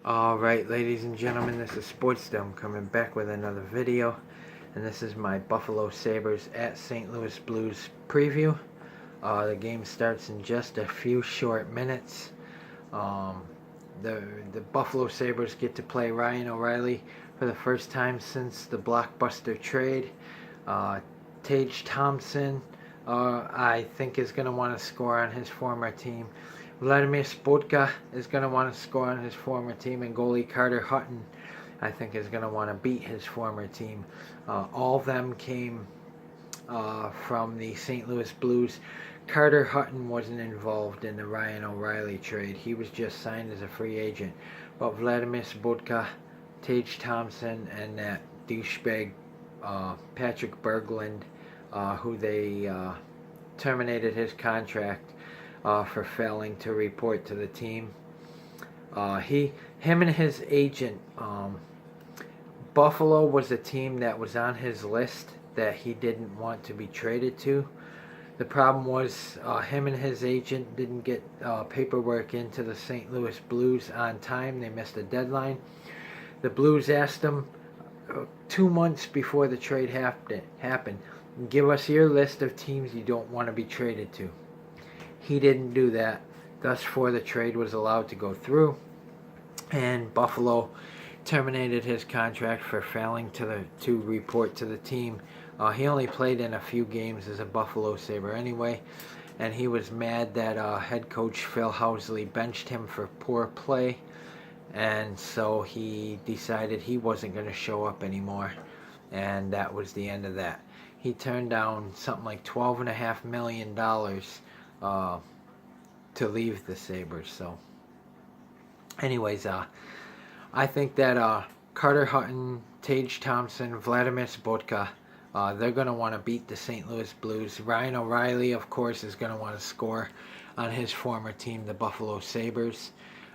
Alright, ladies and gentlemen, this is Sportsdom coming back with another video, and this is my Buffalo Sabres at St. Louis Blues preview. The game starts in just a few short minutes. The Buffalo Sabres get to play Ryan O'Reilly for the first time since the blockbuster trade. Tage Thompson, I think, is going to want to score on his former team. Vladimir Spotka is going to want to score on his former team, and goalie Carter Hutton, I think, is going to want to beat his former team. All of them came from the St. Louis Blues. Carter Hutton wasn't involved in the Ryan O'Reilly trade. He was just signed as a free agent. But Vladimir Spotka, Tage Thompson, and that douchebag Patrick Berglund, who they terminated his contract for failing to report to the team. Him and his agent, Buffalo was a team that was on his list that he didn't want to be traded to. The problem was him and his agent didn't get paperwork into the St. Louis Blues on time. They missed a deadline. The Blues asked him 2 months before the trade happened, give us your list of teams you don't want to be traded to. He didn't do that. Thus, the trade was allowed to go through, and Buffalo terminated his contract for failing to report to the team. He only played in a few games as a Buffalo Sabre anyway, and he was mad that head coach Phil Housley benched him for poor play, and so he decided he wasn't going to show up anymore, and that was the end of that. He turned down something like $12.5 million to leave the Sabres. So anyways, I think that Carter Hutton, Tage Thompson, Vladimir Spotka, they're going to want to beat the St. Louis Blues. Ryan O'Reilly, of course, is going to want to score on his former team, the Buffalo Sabres.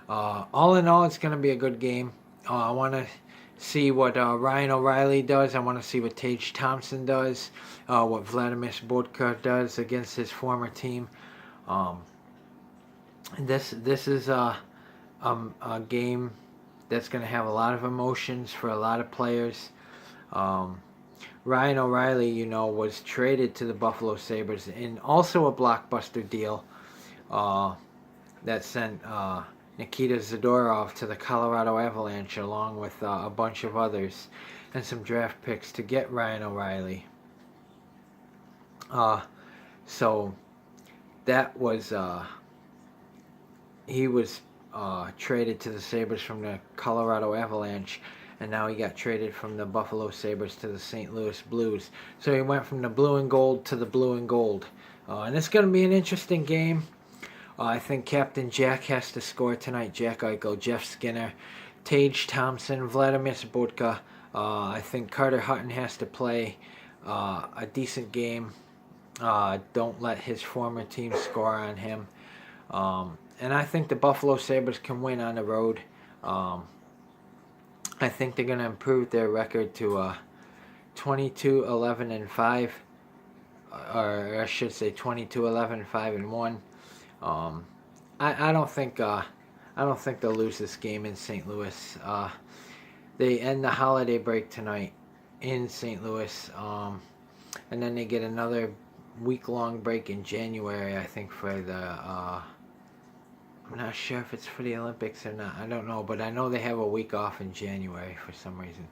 All in all, it's going to be a good game. I want to see what Ryan O'Reilly does. I want to see what Tage Thompson does, what Vladimir Spotka does against his former team. This is a game that's going to have a lot of emotions for a lot of players. Ryan O'Reilly, was traded to the Buffalo Sabres in also a blockbuster deal that sent Nikita Zadorov to the Colorado Avalanche along with a bunch of others and some draft picks to get Ryan O'Reilly. So that was he was traded to the Sabres from the Colorado Avalanche, and now he got traded from the Buffalo Sabres to the St. Louis Blues. So he went from the blue and gold to the blue and gold. And it's going to be an interesting game. I think Captain Jack has to score tonight. Jack Eichel, Jeff Skinner, Tage Thompson, Vladimir Spotka. I think Carter Hutton has to play a decent game. Don't let his former team score on him. And I think the Buffalo Sabres can win on the road. I think they're going to improve their record to 22-11-5, or I should say 22-11-5-1. I don't think they'll lose this game in St. Louis. They end the holiday break tonight in St. Louis, and then they get another week-long break in January, I think, for the I'm not sure if it's for the Olympics or not. I don't know, but I know they have a week off in January for some reason.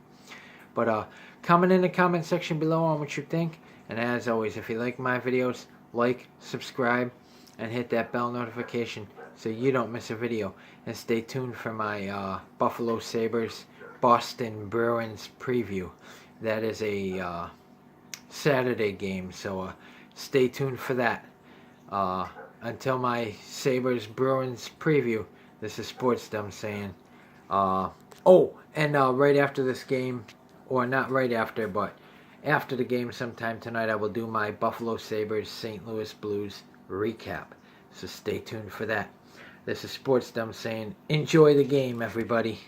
But comment in the comment section below on what you think. And as always, if you like my videos, like, subscribe, and hit that bell notification so you don't miss a video. And stay tuned for my Buffalo Sabres Boston Bruins preview. That is a Saturday game, so stay tuned for that. Until my Sabres Bruins preview, this is Sportsdom saying, right after this game, or not right after, but after the game sometime tonight, I will do my Buffalo Sabres St. Louis Blues recap. So stay tuned for that. This is Sportsdom saying, enjoy the game, everybody.